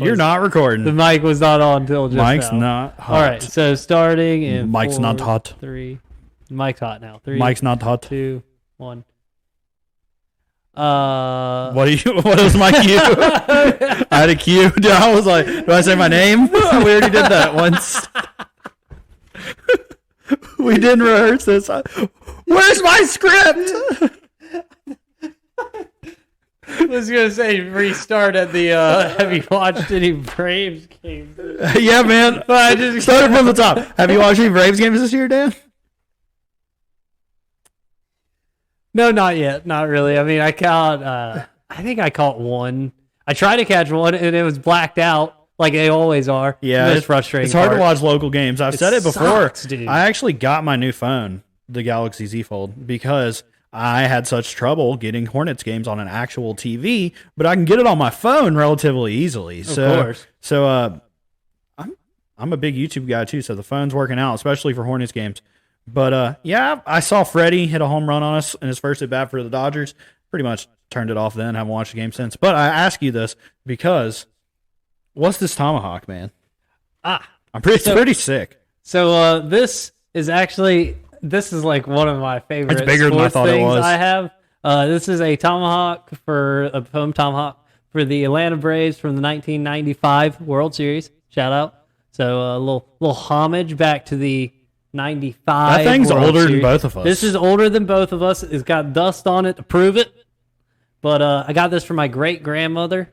You're not recording. The mic was not on until just Mike's now. not hot. All right, so starting in Mike's 4, not hot. 3. Mike's hot now. 3. Mike's not hot. 2, 1. What was my cue? I had a cue. I was like, do I say my name? We already did that once. We didn't rehearse this. Where's my script? I was gonna say restart at the. Have you watched any Braves games? Yeah, man. I just started from the top. Have you watched any Braves games this year, Dan? No, not yet. Not really. I mean, I caught. I think I caught one. I tried to catch one, and it was blacked out, like they always are. Yeah, it's frustrating. It's hard to watch local games. I've said it before. Sucks, dude. I actually got my new phone, the Galaxy Z Fold, because I had such trouble getting Hornets games on an actual TV, but I can get it on my phone relatively easily. Of course. So I'm a big YouTube guy too, so the phone's working out, especially for Hornets games. But yeah, I saw Freddie hit a home run on us in his first at bat for the Dodgers. Pretty much turned it off then. Haven't watched the game since. But I ask you this because what's this tomahawk, man? It's pretty sick. So this is like one of my favorite. It's bigger than I thought it was. I have. This is a tomahawk for a foam tomahawk for the Atlanta Braves from the 1995 World Series. Shout out. So a little homage back to the 95. That thing's World older Series. than both of us. This is older than both of us. It's got dust on it to prove it. But I got this from my great grandmother.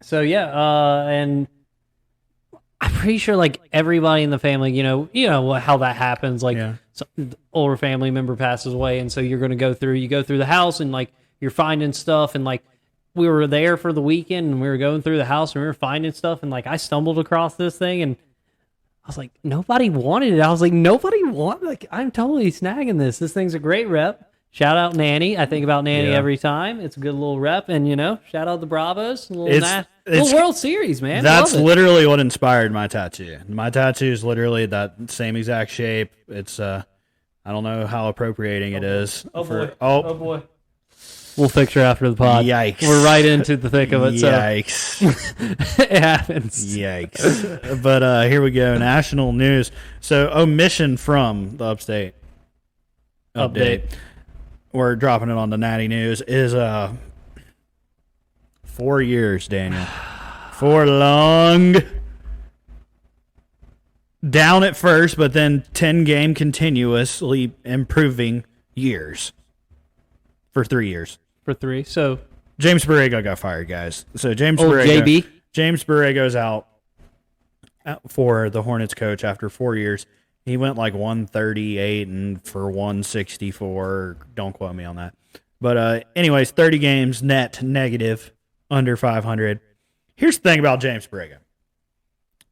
So yeah, and I'm pretty sure like everybody in the family, you know how that happens. Like some older family member passes away, and so you go through the house and like you're finding stuff, and like we were there for the weekend and we were going through the house and we were finding stuff, and like I stumbled across this thing and I was like, nobody wanted it. I was like, I'm totally snagging this. This thing's a great rep. Shout out Nanny. I think about Nanny every time. It's a good little rep. And, shout out the Bravos. Little World Series, man. That's literally what inspired my tattoo. My tattoo is literally that same exact shape. It's, I don't know how appropriating it is. Oh, boy. We'll fix her after the pod. Yikes. We're right into the thick of it. Yikes. So. It happens. Yikes. But here we go. National news. So, omission from the update. We're dropping it on the Natty News, is 4 years, Daniel. 4 long. Down at first, but then 10-game continuously improving years. For 3 years. For 3. So James Borrego got fired, guys. So James Borrego's out for the Hornets coach after 4 years. He went like 138 and for 164. Don't quote me on that. But anyways, 30 games, net negative, under 500. Here's the thing about James Borrego.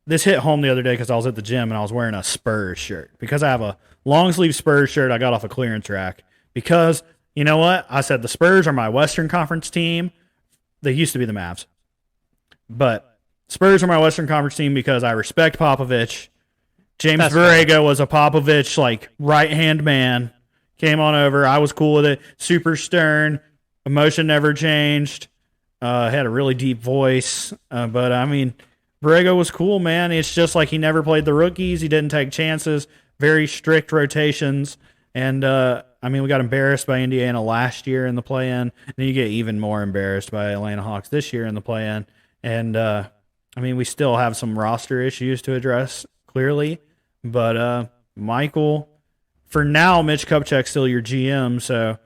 This hit home the other day because I was at the gym and I was wearing a Spurs shirt. Because I have a long sleeve Spurs shirt I got off a clearance rack. Because, you know what? I said the Spurs are my Western Conference team. They used to be the Mavs. But Spurs are my Western Conference team because I respect Popovich. James Borrego was a Popovich, like, right-hand man. Came on over. I was cool with it. Super stern. Emotion never changed. Had a really deep voice. But, I mean, Borrego was cool, man. It's just like he never played the rookies. He didn't take chances. Very strict rotations. And, we got embarrassed by Indiana last year in the play-in. And then you get even more embarrassed by Atlanta Hawks this year in the play-in. And, we still have some roster issues to address, clearly. But Michael, for now, Mitch Kupchak's still your GM, so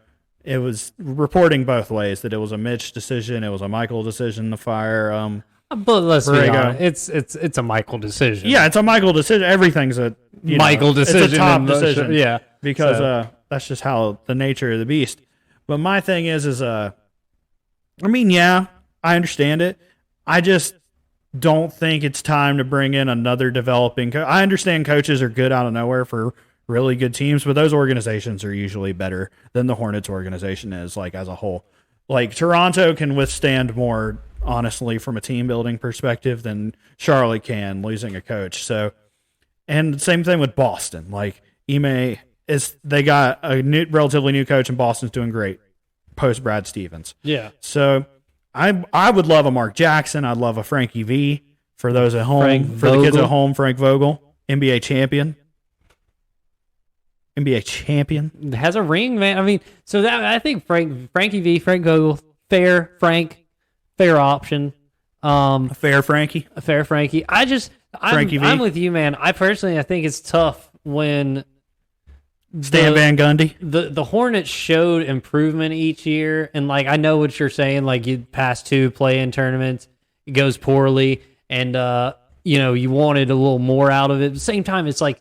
it was reporting both ways that it was a Mitch decision, it was a Michael decision to fire. But let's be honest, it's a Michael decision. Yeah, it's a Michael decision. Everything's a Michael decision. It's a top decision. Yeah, because that's just how the nature of the beast. But my thing is I understand it. I just don't think it's time to bring in another developing coach. I understand coaches are good out of nowhere for really good teams, but those organizations are usually better than the Hornets organization is, like, as a whole. Like, Toronto can withstand more, honestly, from a team building perspective than Charlotte can losing a coach. So, and same thing with Boston. Like, they got a relatively new coach, and Boston's doing great. post Brad Stevens. Yeah. So I would love a Mark Jackson. I'd love a Frankie V for those at home. For the kids at home, Frank Vogel, NBA champion. NBA champion. Has a ring, man. I mean, so that I think Frankie V, Frank Vogel, fair option. A fair Frankie. I'm with you, man. I think it's tough when Stan Van Gundy. The Hornets showed improvement each year, and like I know what you're saying. Like you pass 2 play-in tournaments, it goes poorly, and you wanted a little more out of it. At the same time, it's like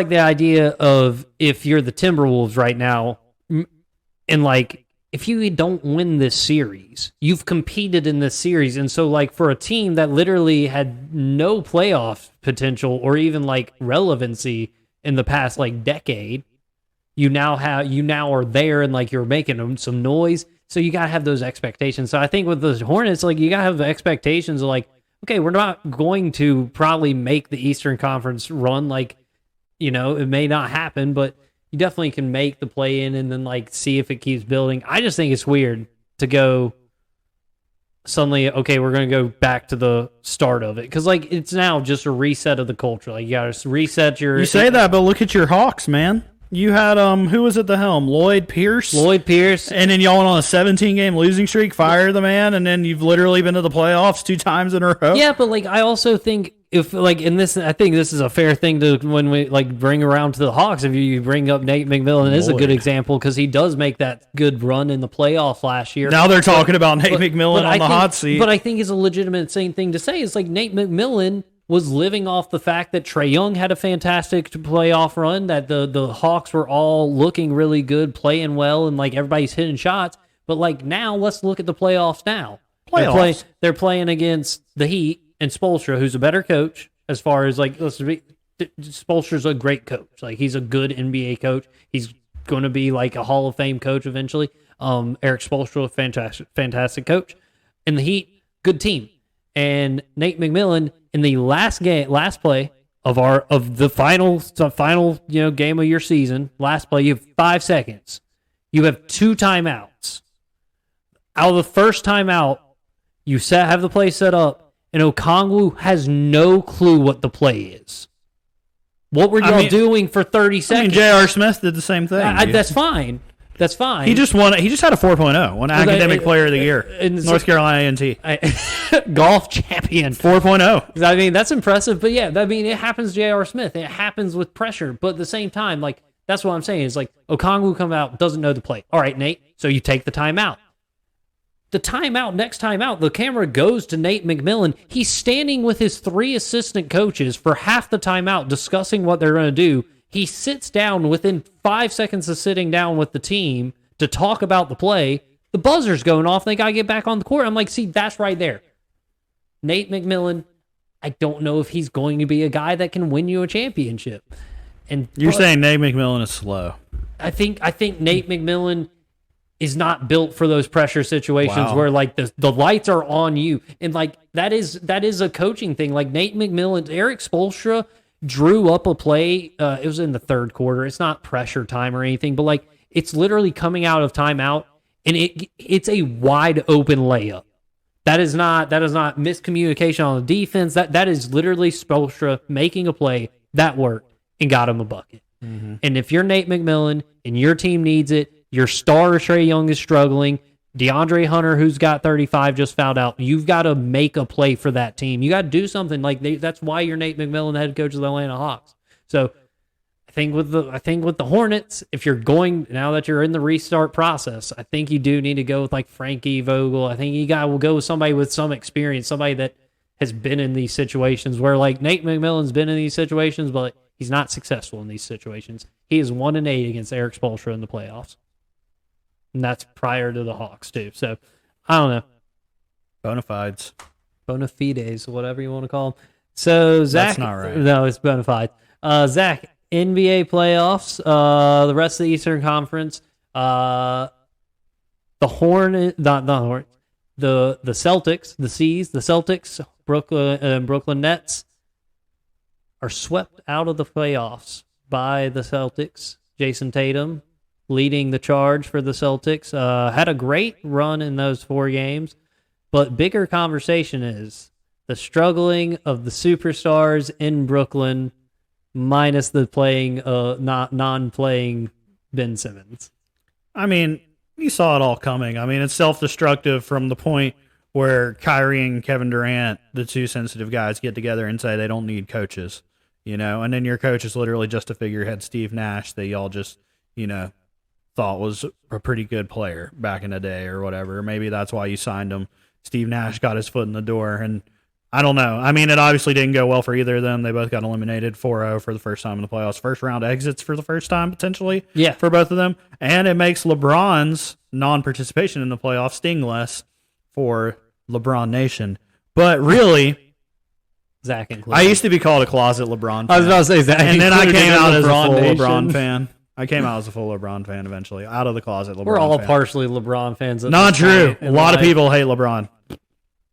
the idea of if you're the Timberwolves right now, and like if you don't win this series, you've competed in this series, and so like for a team that literally had no playoff potential or even like relevancy in the past like decade, you now are there and like you're making some noise. So you gotta have those expectations. So I think with the Hornets, like you gotta have the expectations of like, okay, we're not going to probably make the Eastern Conference run, like. It may not happen, but you definitely can make the play in and then like see if it keeps building. I just think it's weird to go suddenly, okay, we're going to go back to the start of it. Because like it's now just a reset of the culture. Like you got to reset your... You say that, but look at your Hawks, man. You had, who was at the helm? Lloyd Pierce. And then y'all went on a 17-game losing streak, fire the man, and then you've literally been to the playoffs 2 times in a row. Yeah, but like I also think if like in this, I think this is a fair thing to when we like bring around to the Hawks. If you bring up Nate McMillan is a good example because he does make that good run in the playoff last year. Now they're talking about Nate McMillan on the hot seat. But I think it's a legitimate same thing to say. It's like Nate McMillan was living off the fact that Trae Young had a fantastic playoff run, that the Hawks were all looking really good, playing well, and like everybody's hitting shots. But like now, let's look at the playoffs now. They're playing against the Heat and Spoelstra, who's a better coach as far as like, Spoelstra's a great coach. Like he's a good NBA coach. He's going to be like a Hall of Fame coach eventually. Eric Spoelstra, fantastic coach. And the Heat, good team. And Nate McMillan in the last play of the final game of your season, last play, you have 5 seconds. You have 2 timeouts. Out of the first timeout, you have the play set up, and Okongwu has no clue what the play is. What were y'all doing for 30 seconds? J.R. Smith did the same thing. That's fine. That's fine. He just won. He just had a 4.0, won Academic Player of the Year. North Carolina A&T. Golf champion. 4.0. I mean, that's impressive. But yeah, I mean, it happens to J.R. Smith. It happens with pressure. But at the same time, like, that's what I'm saying is like, Okongwu come out, doesn't know the play. All right, Nate, so you take the timeout. Next timeout, the camera goes to Nate McMillan. He's standing with his 3 assistant coaches for half the timeout discussing what they're going to do. He sits down within 5 seconds of sitting down with the team to talk about the play. The buzzer's going off. They got to get back on the court. I'm like, see, that's right there. Nate McMillan, I don't know if he's going to be a guy that can win you a championship. And you're saying Nate McMillan is slow. I think Nate McMillan is not built for those pressure situations where like the lights are on you. And like that is a coaching thing. Like Nate McMillan, Eric Spoelstra drew up a play. It was in the 3rd quarter. It's not pressure time or anything, but like it's literally coming out of timeout, and it's a wide open layup. That is not miscommunication on the defense. That is literally Spoelstra making a play that worked and got him a bucket. Mm-hmm. And if you're Nate McMillan and your team needs it, your star Trae Young is struggling, DeAndre Hunter, who's got 35, just fouled out. You've got to make a play for that team. You got to do something. Like that's why you're Nate McMillan, the head coach of the Atlanta Hawks. So I think with the Hornets, if you're going now that you're in the restart process, I think you do need to go with like Frankie Vogel. I think will go with somebody with some experience, somebody that has been in these situations where like Nate McMillan's been in these situations, but he's not successful in these situations. He is 1-8 against Eric Spoelstra in the playoffs. And that's prior to the Hawks, too. So, I don't know. Bona fides, whatever you want to call them. So, Zach... That's not right. No, it's bona fides. Zach, NBA playoffs, the rest of the Eastern Conference, the Celtics, Brooklyn Nets are swept out of the playoffs by the Celtics. Jason Tatum leading the charge for the Celtics. Had a great run in those 4 games, but bigger conversation is the struggling of the superstars in Brooklyn minus the non-playing Ben Simmons. I mean, you saw it all coming. I mean, it's self-destructive from the point where Kyrie and Kevin Durant, the two sensitive guys, get together and say they don't need coaches, and then your coach is literally just a figurehead, Steve Nash, that y'all just, thought was a pretty good player back in the day or whatever. Maybe that's why you signed him. Steve Nash got his foot in the door, and I don't know. I mean, it obviously didn't go well for either of them. They both got eliminated 4-0 for the first time in the playoffs. First round exits for the first time, potentially, for both of them. And it makes LeBron's non-participation in the playoffs sting less for LeBron Nation. But really, Zach included. I used to be called a closet LeBron fan. I was about to say Zach, and then I came out as a full Nation. LeBron fan. I came out as a full LeBron fan eventually, out of the closet LeBron We're all fan. partially LeBron fans. Not true. A lot of people hate LeBron.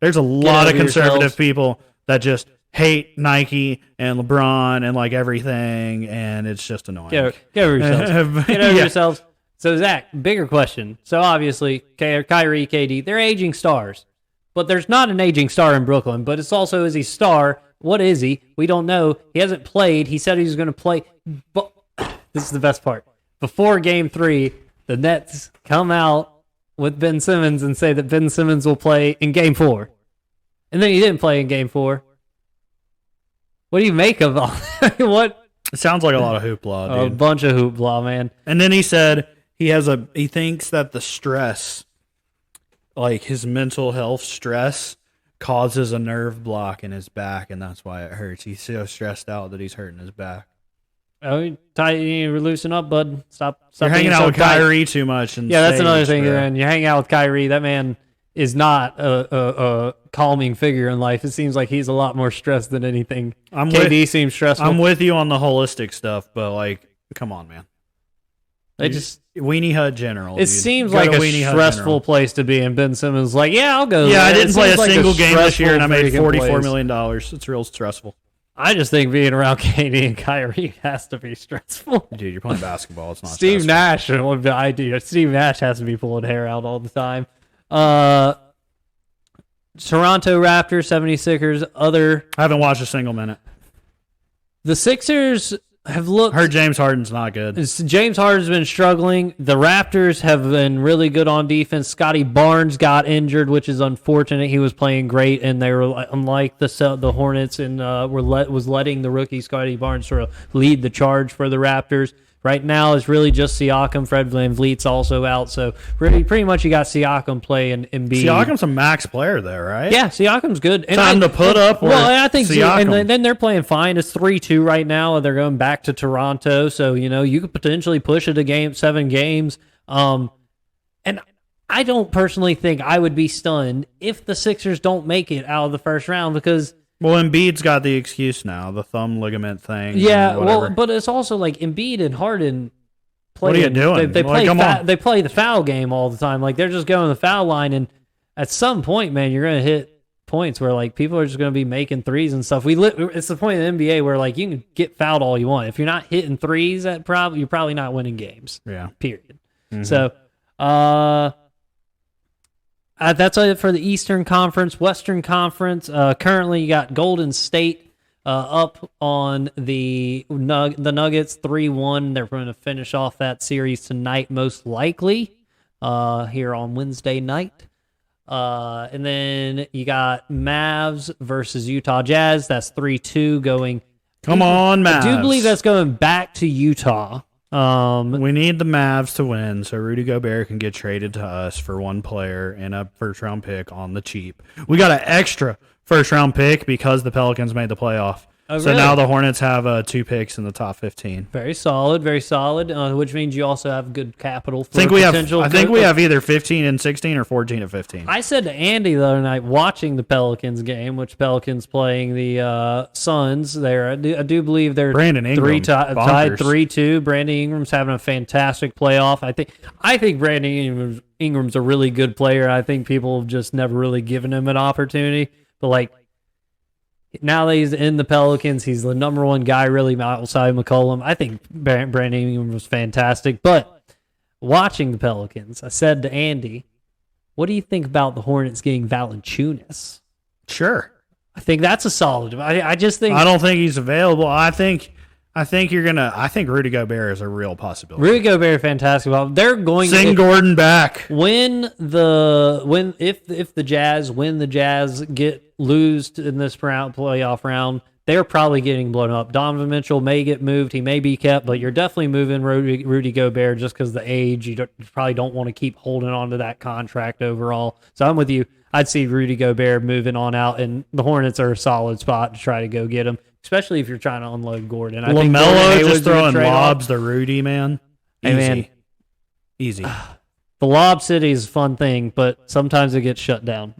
There's a lot of conservative people that just hate Nike and LeBron and like everything, and it's just annoying. Get over yourselves. Get over yourselves. So, Zach, bigger question. So, obviously, Kyrie, KD, they're aging stars. But there's not an aging star in Brooklyn. But it's also, is he star? What is he? We don't know. He hasn't played. He said he was going to play. But this is the best part. Before Game 3, the Nets come out with Ben Simmons and say that Ben Simmons will play in Game 4. And then he didn't play in Game 4. What do you make of all that? What? It sounds like a lot of hoopla, dude. A bunch of hoopla, man. And then he said he thinks that the stress, like his mental health stress, causes a nerve block in his back, and that's why it hurts. He's so stressed out that he's hurting his back. Oh, you loosen up, bud. Stop You're hanging out with Kyrie too much. And that's another thing. Man. You hang out with Kyrie, that man is not a calming figure in life. It seems like he's a lot more stressed than anything. KD seems stressful. I'm with you on the holistic stuff, but like, come on, man. Weenie Hut General. It seems like a stressful place to be in. Ben Simmons like, I'll go. Yeah, I didn't play a single game this year, and I made $44 million. It's real stressful. I just think being around KD and Kyrie has to be stressful. Dude, you're playing basketball. It's not Steve stressful. Nash and what the idea. Steve Nash has to be pulling hair out all the time. Toronto Raptors, 76ers, I haven't watched a single minute. The Sixers have looked... Heard James Harden's not good. James Harden's been struggling. The Raptors have been really good on defense. Scotty Barnes got injured, which is unfortunate. He was playing great, and they were unlike the Hornets, and was letting the rookie Scotty Barnes sort of lead the charge for the Raptors. Right now, it's really just Siakam. Fred VanVleet's also out, so pretty much you got Siakam playing Embiid. Siakam's a max player there, right? Yeah, Siakam's good. And time to put up. Well, I think Siakam. And then they're playing fine. It's 3-2 right now, and they're going back to Toronto. So you could potentially push it a 7 games. And I don't personally think I would be stunned if the Sixers don't make it out of the first round because. Well, Embiid's got the excuse now, the thumb ligament thing. Yeah, well, but it's also like Embiid and Harden play. What are you doing? They play the foul game all the time. Like they're just going to the foul line, and at some point, man, you're going to hit points where like people are just going to be making threes and stuff. It's the point of the NBA where like you can get fouled all you want. If you're not hitting threes, you're probably not winning games. Yeah. Period. Mm-hmm. So, that's it for the Eastern Conference. Western Conference, currently you got Golden State up on the Nuggets 3-1. They're going to finish off that series tonight, most likely, here on Wednesday night. And then you got Mavs versus Utah Jazz. That's 3-2 going. Come on, Mavs. I do believe that's going back to Utah. We need the Mavs to win so Rudy Gobert can get traded to us for one player and a first-round pick on the cheap. We got an extra first-round pick because the Pelicans made the playoff. Oh, so really? now the Hornets have 2 picks in the top 15. Very solid, which means you also have good capital for I think we have either 15 and 16 or 14 and 15. I said to Andy the other night, watching the Pelicans game, which Pelicans playing the Suns there, I do believe they're Brandon Ingram, tied 3-2. Brandon Ingram's having a fantastic playoff. I think Brandon Ingram's a really good player. I think people have just never really given him an opportunity. But like, now that he's in the Pelicans, he's the number one guy really outside McCollum. I think Brandon Ingram was fantastic. But watching the Pelicans, I said to Andy, what do you think about the Hornets getting Valanciunas? Sure. I think that's a solid. I just think... I don't think he's available. I think Rudy Gobert is a real possibility. Rudy Gobert, fantastic. Well, they're going to... Gordon back. If the Jazz lose in this playoff round, they're probably getting blown up. Donovan Mitchell may get moved. He may be kept, but you're definitely moving Rudy Gobert just because of the age. You probably don't want to keep holding on to that contract overall. So I'm with you. I'd see Rudy Gobert moving on out, and the Hornets are a solid spot to try to go get him, especially if you're trying to unload Gordon. I think LaMelo just throwing lobs to Rudy, man. Easy. Hey, man. Easy. The Lob City is a fun thing, but sometimes it gets shut down.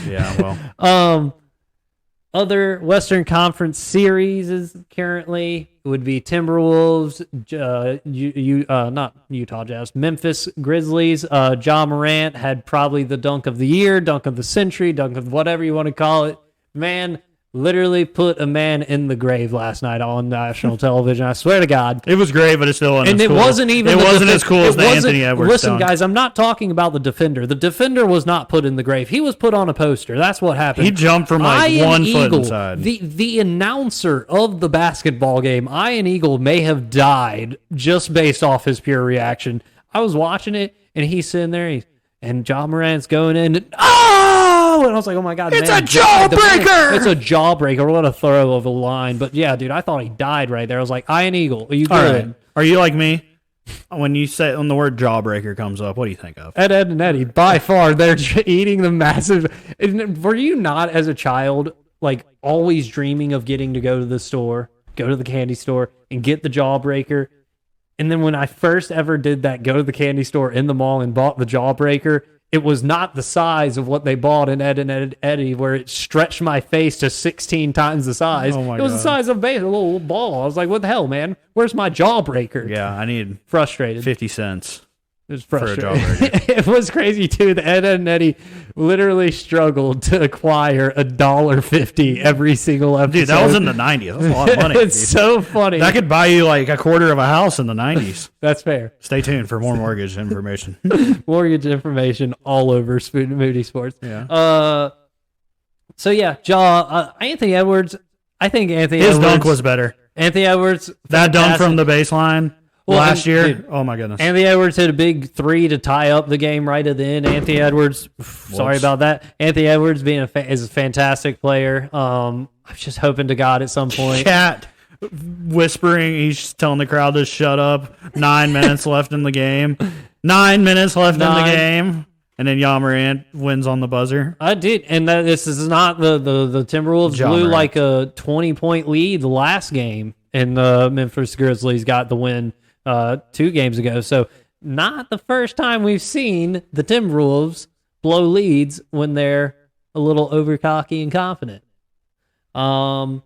Yeah, well. Other Western Conference series is currently would be Timberwolves, not Utah Jazz, Memphis Grizzlies. Ja Morant had probably the dunk of the year, dunk of the century, dunk of whatever you want to call it. Man, literally put a man in the grave last night on national television. I swear to God. It was great, but it still wasn't as cool. It wasn't as cool as the Anthony Edwards Listen, dunk. guys, I'm not talking about the defender. The defender was not put in the grave. He was put on a poster. That's what happened. He jumped from like Ian 1 foot Eagle, inside. The announcer of the basketball game, Ian Eagle, may have died just based off his pure reaction. I was watching it, and he's sitting there, and Ja Morant's going in, and and I was like, oh my God, it's a jawbreaker! It's a jawbreaker. What a throw of a line. But yeah, dude, I thought he died right there. I was like, Ian Eagle, are you good? Right. Are you like me? When the word jawbreaker comes up, what do you think of? Ed, and Eddie, by far, they're eating the massive... Were you not, as a child, like, always dreaming of getting to go to the store, go to the candy store, and get the jawbreaker? And then when I first ever did that, go to the candy store in the mall and bought the jawbreaker, it was not the size of what they bought in Ed and Eddie, where it stretched my face to 16 times the size. Oh my it was God. the size of a little ball. I was like, what the hell, man? Where's my jawbreaker? Yeah, I need frustrated. 50 cents. It was frustrating. It was crazy, too. The Ed and Eddie literally struggled to acquire $1.50 every single episode. Dude, that was in the 90s. That's a lot of money. It's so funny. That could buy you like a quarter of a house in the 90s. That's fair. Stay tuned for more mortgage information. Mortgage information all over Moody Sports. Yeah. So, yeah, Anthony Edwards. I think His dunk was better. Anthony Edwards. That dunk from the baseline. Last year, dude, oh my goodness. Anthony Edwards hit a big 3 to tie up the game right at the end. Anthony Edwards, sorry about that. Anthony Edwards is a fantastic player. I'm just hoping to God at some point. Cat whispering, he's telling the crowd to shut up. 9 minutes left in the game. 9 minutes left in the game. And then Ja Morant wins on the buzzer. I did, and this is not the Timberwolves blew like a 20-point lead the last game, and the Memphis Grizzlies got the win 2 games ago. So not the first time we've seen the Timberwolves blow leads when they're a little over cocky and confident. Other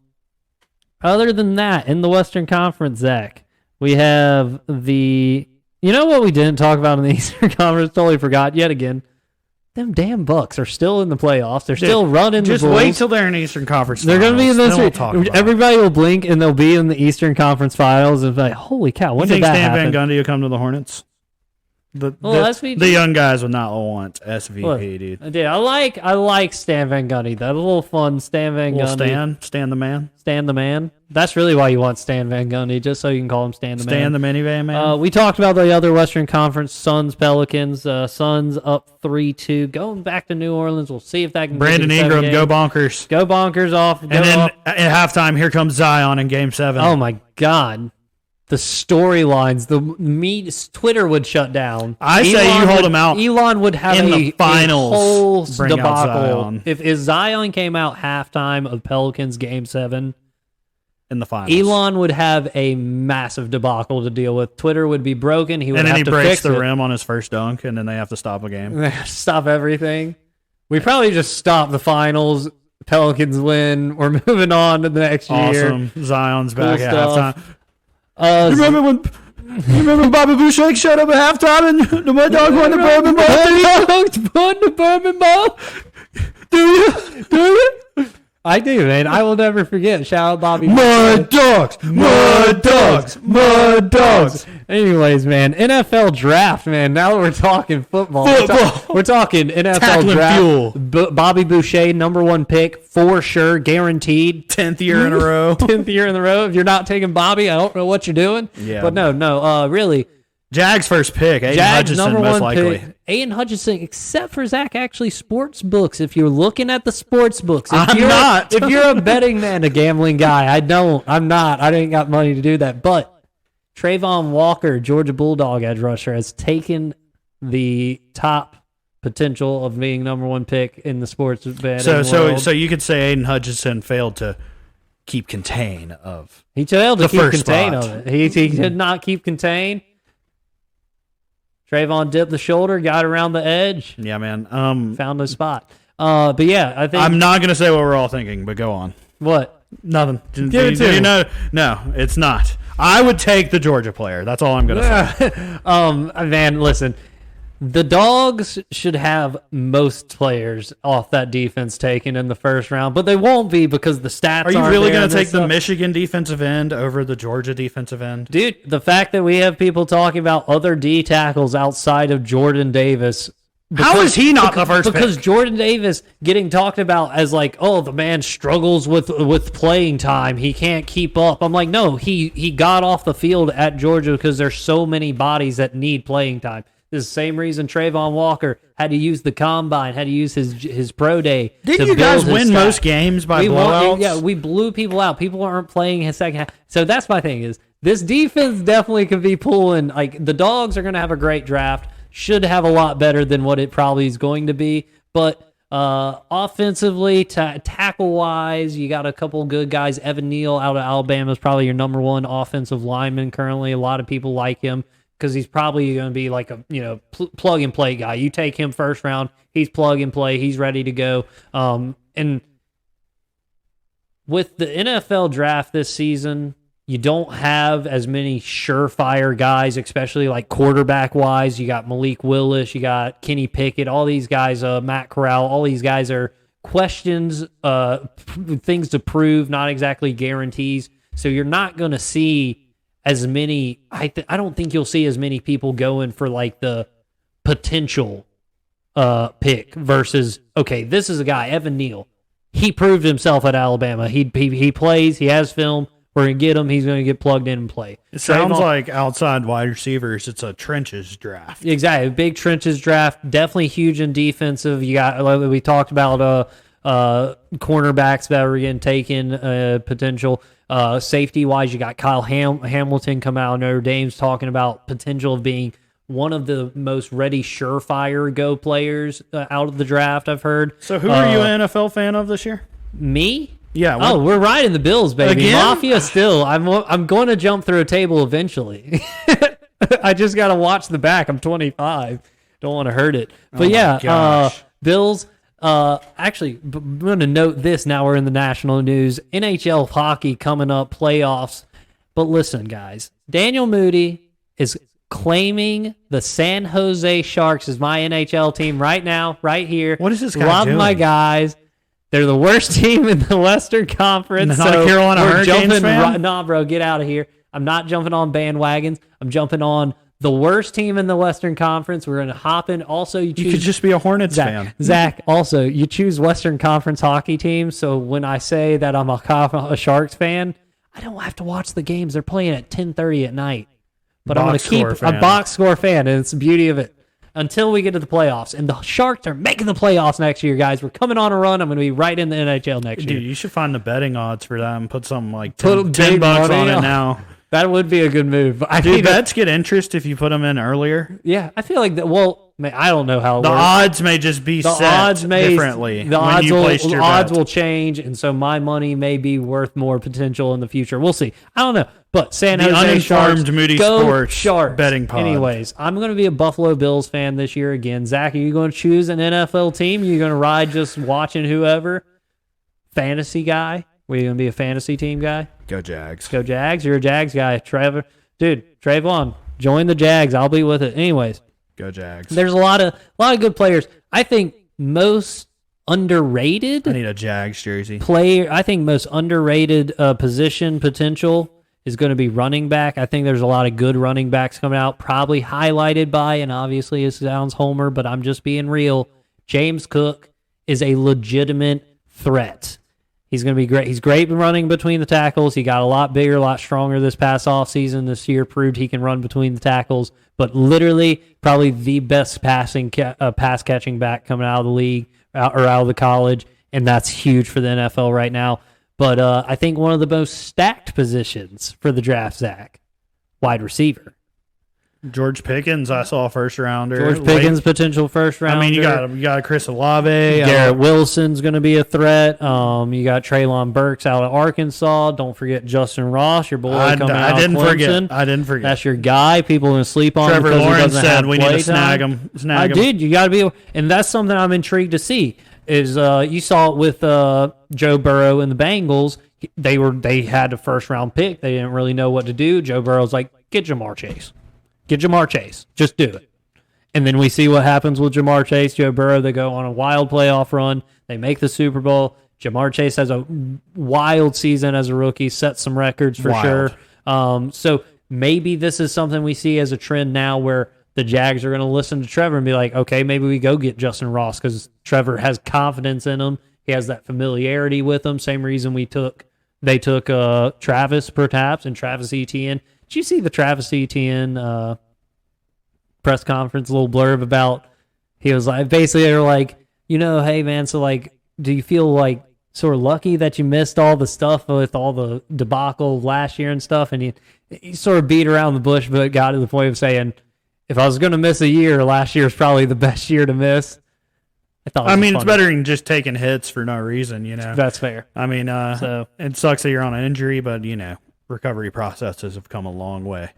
than that, in the Western Conference, Zach, we have you know what we didn't talk about in the Eastern Conference? Totally forgot yet again. Them damn Bucks are still in the playoffs. They're still running the Bulls. Just wait till they're in the Eastern Conference They're going to be in this. Everybody will blink, and they'll be in the Eastern Conference Finals. And be like, holy cow, when did that happen? You think Stan Van Gundy will come to the Hornets? The young guys would not want SVP, dude. Dude, I like Stan Van Gundy. That's a little fun. Stan Van Gundy. Stan the man. Stan the man. That's really why you want Stan Van Gundy, just so you can call him Stan the man. Stan the minivan man. We talked about the other Western Conference, Suns, Pelicans. Suns up 3-2. Going back to New Orleans. We'll see if that can Brandon Ingram, go bonkers. Go bonkers off. And then at halftime, here comes Zion in Game 7. Oh, my God. The storylines, Twitter would shut down. Say you hold him out. Elon would have in the finals, a whole bring debacle. Out Zion. If Zion came out halftime of Pelicans Game 7 in the finals, Elon would have a massive debacle to deal with. Twitter would be broken. He would have to fix it. And then he breaks the rim on his first dunk, and then they have to stop a game. They have to stop everything. We probably just stop the finals. Pelicans win. We're moving on to the next year. Awesome. Zion's back at halftime. You remember when Bobby Boucher showed up at halftime and the Mud Dog won the Bourbon Bowl? Won the Bourbon Bowl? Do you? I do, man. I will never forget. Shout out Bobby. Mud dogs, mud dogs, mud dogs. Anyways, man, NFL draft, man. Now that we're talking football. We're talking NFL Tackling draft. fuel. Bobby Boucher, number 1 pick, for sure, guaranteed. 10th year in a row. 10th year in a row. If you're not taking Bobby, I don't know what you're doing. Yeah. But no, really. Jags first pick. Aiden Hutchinson, number most 1 likely. pick. Aiden Hutchinson, except for Zach, actually, sports books. If you're looking at the sports books. I'm not. If you're a betting man, a gambling guy, I'm not. I ain't got money to do that. But Trayvon Walker, Georgia Bulldog edge rusher, has taken the top potential of being number 1 pick in the sports betting world. So you could say Aiden Hutchinson failed to keep contain of. He failed to keep contain spot. of it. He did not keep contain. Trayvon dipped the shoulder, got around the edge. Yeah, man. Found a spot. But yeah, I think I'm not going to say what we're all thinking, but go on. What? Nothing. Give it to me. No, it's not. I would take the Georgia player. That's all I'm going to say. Man, listen. The Dogs should have most players off that defense taken in the first round, but they won't be because the stats Are you aren't really there going to and take the stuff. Michigan defensive end over the Georgia defensive end? Dude, the fact that we have people talking about other D tackles outside of Jordan Davis. How is he not the first Because pick? Jordan Davis getting talked about as like, oh, the man struggles with playing time. He can't keep up. I'm like, no, he got off the field at Georgia because there's so many bodies that need playing time. This is the same reason Trayvon Walker had to use the combine, had to use his pro day. Didn't you guys win most games by blowouts? Yeah, we blew people out. People aren't playing his second half. So that's my thing is this defense definitely could be pulling. Like the Dogs are going to have a great draft. Should have a lot better than what it probably is going to be. But offensively, tackle-wise, you got a couple good guys. Evan Neal out of Alabama is probably your number 1 offensive lineman currently. A lot of people like him because he's probably going to be like a plug-and-play guy. You take him first round, he's plug-and-play. He's ready to go. And with the NFL draft this season, you don't have as many surefire guys, especially like quarterback-wise. You got Malik Willis, you got Kenny Pickett, all these guys, Matt Corral, all these guys are questions, things to prove, not exactly guarantees. So you're not going to see as many. I don't think you'll see as many people going for like the potential pick versus, okay, this is a guy, Evan Neal. He proved himself at Alabama. He plays, he has film. We're going to get him. He's going to get plugged in and play. It sounds like outside wide receivers, it's a trenches draft. Exactly. Big trenches draft. Definitely huge in defensive. You got, like we talked about, cornerbacks that were getting taken, potential. Safety-wise, you got Kyle Hamilton coming out of Notre Dame's talking about potential of being one of the most ready, surefire go players out of the draft, I've heard. So who are you an NFL fan of this year? Me? Yeah. We're riding the Bills, baby. Again? Mafia still. I'm going to jump through a table eventually. I just got to watch the back. I'm 25. Don't want to hurt it. But Bills. Actually, I'm going to note this now we're in the national news. NHL hockey coming up, playoffs. But listen, guys. Daniel Moody is claiming the San Jose Sharks as my NHL team right now, right here. What is this guy Love doing? my guys. They're the worst team in the Western Conference. Not a Carolina Hurricanes fan? Nah, bro, get out of here. I'm not jumping on bandwagons. I'm jumping on the worst team in the Western Conference. We're going to hop in. Also, you could just be a Hornets fan. Zach, also, you choose Western Conference hockey teams. So when I say that I'm a Sharks fan, I don't have to watch the games. They're playing at 10:30 at night. But I'm going to keep a box score fan, and it's the beauty of it. Until we get to the playoffs. And the Sharks are making the playoffs next year, guys. We're coming on a run. I'm going to be right in the NHL next year. Dude, you should find the betting odds for that and put something like $10 on it now. That would be a good move. Dude, bets get interest if you put them in earlier. Yeah, I feel like that. Well, I don't know how it the works. odds may just be set differently. The odds will change, and so my money may be worth more potential in the future. We'll see. I don't know. But San Jose uninformed Sharks, Moody go Sports Sharks. betting pod. Anyways, I'm going to be a Buffalo Bills fan this year again. Zach, are you going to choose an NFL team? Are you going to ride just watching whoever? Fantasy guy? Are you going to be a fantasy team guy? Go Jags. Go Jags. You're a Jags guy. Trayvon, join the Jags. I'll be with it. Anyways. Go Jags. There's a lot of good players. I think most underrated. I need a Jags jersey. Player, I think most underrated position potential is going to be running back. I think there's a lot of good running backs coming out, probably highlighted by, and obviously it sounds homer, but I'm just being real, James Cook is a legitimate threat. He's going to be great. He's great running between the tackles. He got a lot bigger, a lot stronger this past offseason. This year proved he can run between the tackles, but literally probably the best pass-catching back coming out of the league or out of the college, and that's huge for the NFL right now. But I think one of the most stacked positions for the draft, Zach, wide receiver. George Pickens, I saw a first rounder. George Pickens, potential first rounder. I mean, you got Chris Olave. Garrett Wilson's going to be a threat. You got Treylon Burks out of Arkansas. Don't forget Justin Ross, your boy coming out of Clemson. I didn't forget. That's your guy. People going to sleep on. Trevor Lawrence said we need to snag him. I did. You got to be, and that's something I'm intrigued to see. Is you saw it with Joe Burrow and the Bengals. They had a first round pick. They didn't really know what to do. Joe Burrow's like, get Jamar Chase. Get Jamar Chase. Just do it. And then we see what happens with Jamar Chase, Joe Burrow. They go on a wild playoff run. They make the Super Bowl. Jamar Chase has a wild season as a rookie, sets some records for sure. So maybe this is something we see as a trend now where the Jags are going to listen to Trevor and be like, okay, maybe we go get Justin Ross because Trevor has confidence in him. He has that familiarity with him. Same reason they took Travis perhaps and Travis Etienne. Did you see the Travis Etienne press conference, little blurb about, he was like, basically they were like, hey man, so like, do you feel like sort of lucky that you missed all the stuff with all the debacle last year and stuff? And he sort of beat around the bush, but got to the point of saying, if I was going to miss a year, last year is probably the best year to miss. I mean, it's better than just taking hits for no reason, That's fair. I mean, so it sucks that you're on an injury, but, recovery processes have come a long way.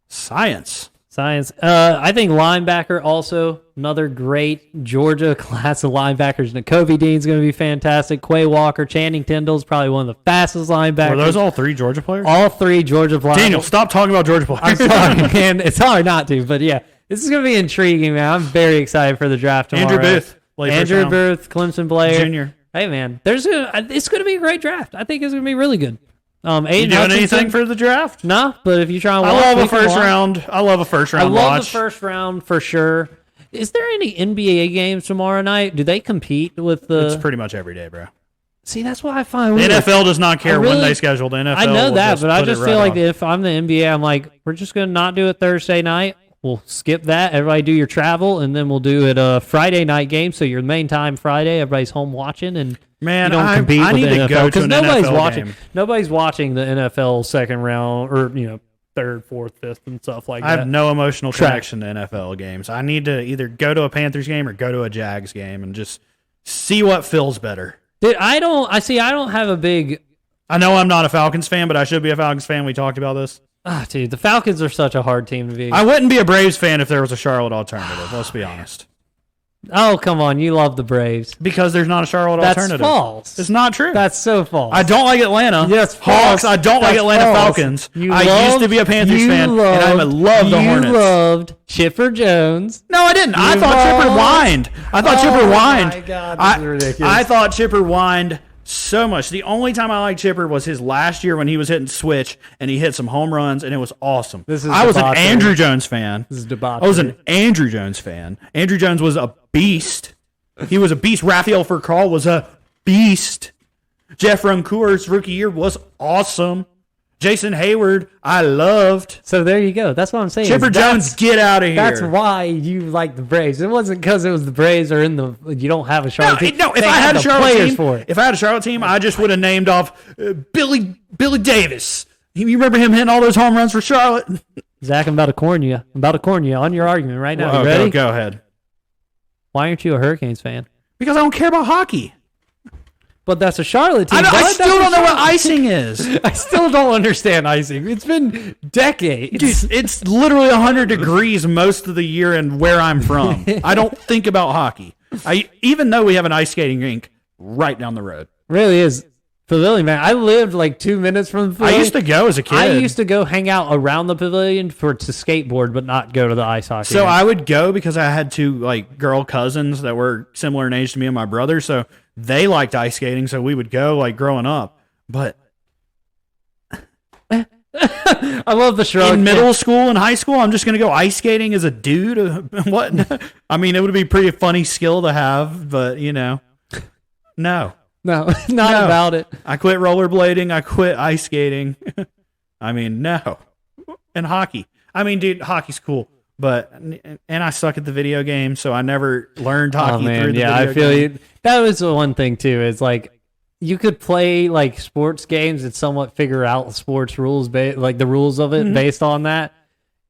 Science. I think linebacker also, another great Georgia class of linebackers. Nakobe Dean's going to be fantastic. Quay Walker, Channing Tindall's probably one of the fastest linebackers. Were those all three Georgia players? All three Georgia players. Daniel, stop talking about Georgia players. I'm sorry, man. It's hard not to, but yeah. This is going to be intriguing, man. I'm very excited for the draft tomorrow. Andrew Booth, Clemson player. Junior. Hey, man. It's going to be a great draft. I think it's going to be really good. You doing anything for the draft? No, but if you try and watch, I love a first round. I love a first round watch. I love the first round for sure. Is there any NBA games tomorrow night? Do they compete with the? It's pretty much every day, bro. See, that's what I find weird. The NFL does not care when they schedule the NFL. I know that, but I just feel like if I'm the NBA, I'm like, we're just going to not do it Thursday night. We'll skip that. Everybody do your travel, and then we'll do it a Friday night game. So your main time Friday, everybody's home watching, and man, you don't compete with the NFL because nobody's watching. Game. Nobody's watching the NFL second round or third, fourth, fifth, and stuff like that. I have no emotional connection to NFL games. I need to either go to a Panthers game or go to a Jags game and just see what feels better. Dude, I don't have a big. I know I'm not a Falcons fan, but I should be a Falcons fan. We talked about this. Dude, the Falcons are such a hard team to be. I wouldn't be a Braves fan if there was a Charlotte alternative. Let's be honest. Oh, come on. You love the Braves. Because there's not a Charlotte alternative. That's false. It's not true. That's so false. I don't like Atlanta. Yes, Hawks. I don't like Atlanta Falcons. I used to be a Panthers fan, and I love the Hornets. You loved Chipper Jones. No, I didn't. I thought Chipper whined. Oh, my God. This is ridiculous. I thought Chipper whined so much. The only time I liked Chipper was his last year when he was hitting switch and he hit some home runs and it was awesome. I was an Andrew Jones fan. This is debauchery. I was an Andrew Jones fan. Andrew Jones was a beast. He was a beast. Rafael Furcal was a beast. Jeff Runcourt's rookie year was awesome. Jason Hayward, I loved. So there you go. That's what I'm saying. Chipper Jones, get out of here. That's why you like the Braves. It wasn't because it was the Braves or you don't have a Charlotte team. No, if I had a Charlotte team, I just would have named off Billy Davis. You remember him hitting all those home runs for Charlotte? Zach, I'm about to corn you. on your argument right now. You ready? Go ahead. Why aren't you a Hurricanes fan? Because I don't care about hockey. But that's a Charlotte team. I still don't know what icing is. I still don't understand icing. It's been decades. Dude, it's literally 100 degrees most of the year and where I'm from. I don't think about hockey. Even though we have an ice skating rink right down the road. Really is Pavilion, man. I lived like 2 minutes from the pavilion. I used to go as a kid. I used to go hang out around the pavilion to skateboard, but not go to the ice hockey. So I would go because I had two like girl cousins that were similar in age to me and my brother. So they liked ice skating. So we would go like growing up. But I love the shrug. In middle school and high school, I'm just going to go ice skating as a dude. What? I mean, it would be a pretty funny skill to have, but no. No, not about it. I quit rollerblading. I quit ice skating. I mean, no. And hockey. I mean, dude, hockey's cool, and I suck at the video game, so I never learned hockey through the video I feel game. you. That was the one thing too. Is like you could play like sports games and somewhat figure out sports rules, like the rules of it based on that.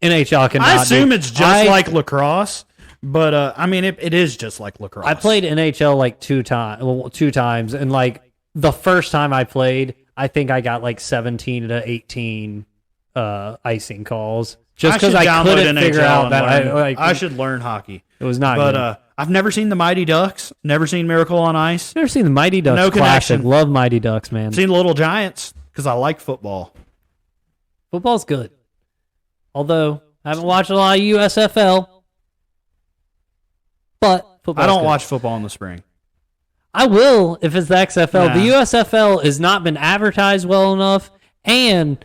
NHL cannot. I assume it's just like lacrosse. But I mean, it is just like lacrosse. I played NHL like two times, and like the first time I played, I think I got like 17 to 18 icing calls just because I couldn't figure out that I should learn hockey. It was not but good. I've never seen the Mighty Ducks. Never seen Miracle on Ice. Never seen the Mighty Ducks. No classic. Connection. Love Mighty Ducks, man. Seen the Little Giants because I like football. Football's good, although I haven't watched a lot of USFL. But I don't watch football in the spring. I will if it's the XFL. Nah. The USFL has not been advertised well enough. And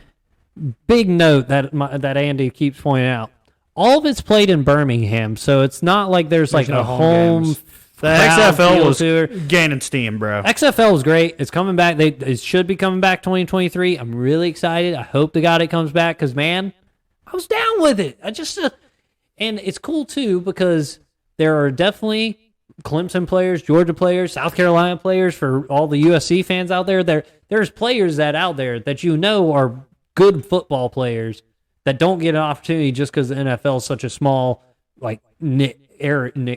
big note that Andy keeps pointing out, all of it's played in Birmingham, so it's not like there's like no a home. The XFL was gaining steam, bro. XFL is great. It's coming back. It should be coming back 2023. I'm really excited. I hope to God it comes back because, man, I was down with it. And it's cool, too, because there are definitely Clemson players, Georgia players, South Carolina players, for all the USC fans out there. There's players that out there that are good football players that don't get an opportunity just because the NFL is such a small, like, knit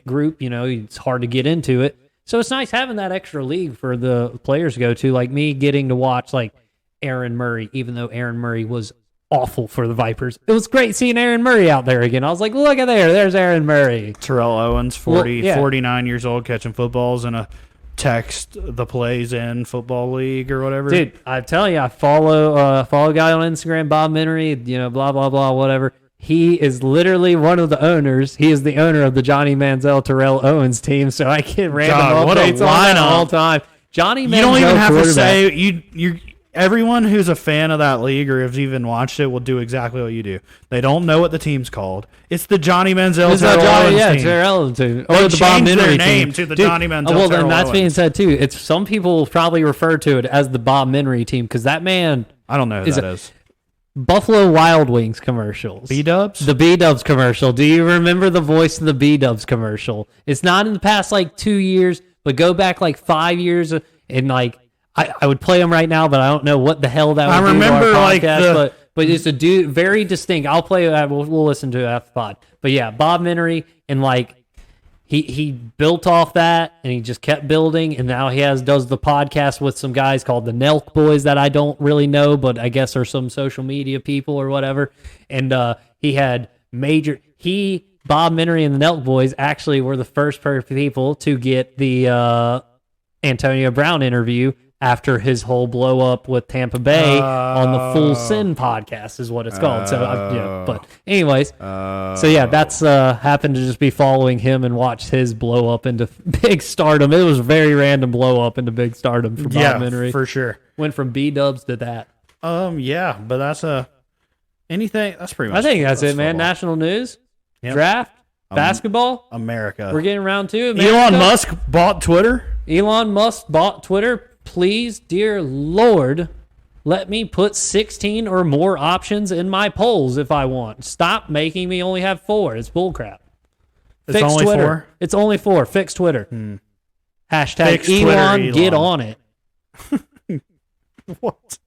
group. It's hard to get into it. So it's nice having that extra league for the players to go to, like me getting to watch, like, Aaron Murray, even though Aaron Murray was awful for the Vipers. It was great seeing Aaron Murray out there again. I was like, look at there's Aaron Murray. Terrell Owens, 49 years old, catching footballs in a text the plays in football league or whatever. Dude, I tell you, I follow a guy on Instagram, Bob Minery, blah, blah, blah, whatever. He is literally one of the owners. He is the owner of the Johnny Manziel Terrell Owens team, so I get random updates on that all the time. Johnny Manziel, you don't even have to say you everyone who's a fan of that league or has even watched it will do exactly what you do. They don't know what the team's called. It's the Johnny Manziel Terrell Owens team. Terrell Owens team. Or the Bob Minery name to the Johnny Manziel Terrell Owens. Well, then that's being said too. It's some people probably refer to it as the Bob Minery team because that man. I don't know who that is. Buffalo Wild Wings commercials. B-Dubs? The B-Dubs commercial. Do you remember the voice of the B-Dubs commercial? It's not in the past like 2 years, but go back like 5 years and like. I would play them right now, but I don't know what the hell that would do to our podcast, but it's a dude, very distinct. I'll play that. We'll listen to it after the pod. But yeah, Bob Minery, and like he built off that, and he just kept building, and now he does the podcast with some guys called the Nelk Boys that I don't really know, but I guess are some social media people or whatever. And he had Bob Minery and the Nelk Boys actually were the first people to get the Antonio Brown interview after his whole blow up with Tampa Bay on the Full Sin podcast is what it's called. So, but anyways, so yeah, that's happened to just be following him and watch his blow up into big stardom. It was a very random blow up into big stardom for Bob Minery. For sure. Went from B-Dubs to that. Yeah, but that's anything. That's pretty much. I think that's it, man. National news, draft, basketball, America. We're getting around two. Elon Musk bought Twitter. Elon Musk bought Twitter. Please, dear Lord, let me put 16 or more options in my polls if I want. Stop making me only have 4. It's bullcrap. It's only Twitter. 4? It's only 4. Fix Twitter. Hashtag Fix Twitter, Elon, get on it. What?